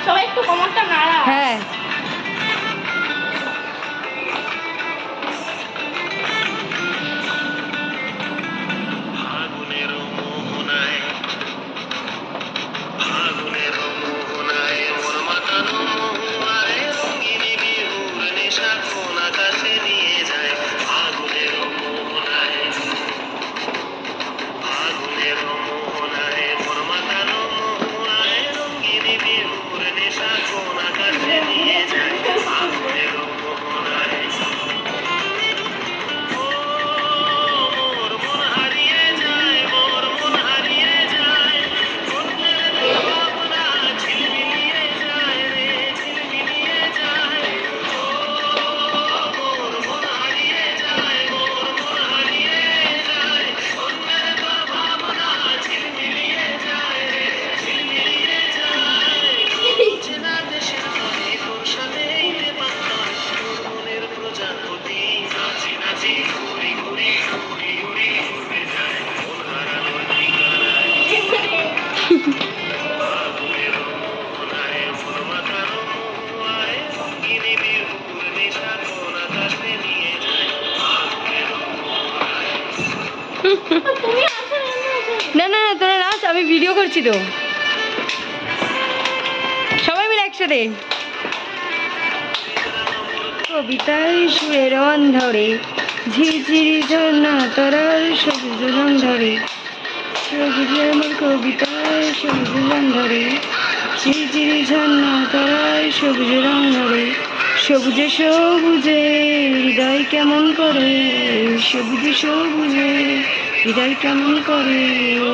সবাই একটু কোমরটা নাড়া। হ্যাঁ না না না তোরা নাচ, আমি ভিডিও করছি তো। সবাই মিলে একসাথে। কবিতায় সুরের অন্ধরে ঝিরঝিরি ঝর্ণা তরার সবুজ রং ধরে, সবুজে আমার কবিতায় সবুজ রং ধরে, ঝিরঝিরি ঝর্ণা তরায় সবুজ রং ধরে, সবুজে সবুজে হৃদয় কেমন করে, সবুজে সবুজে হৃদয় কেমন করে ও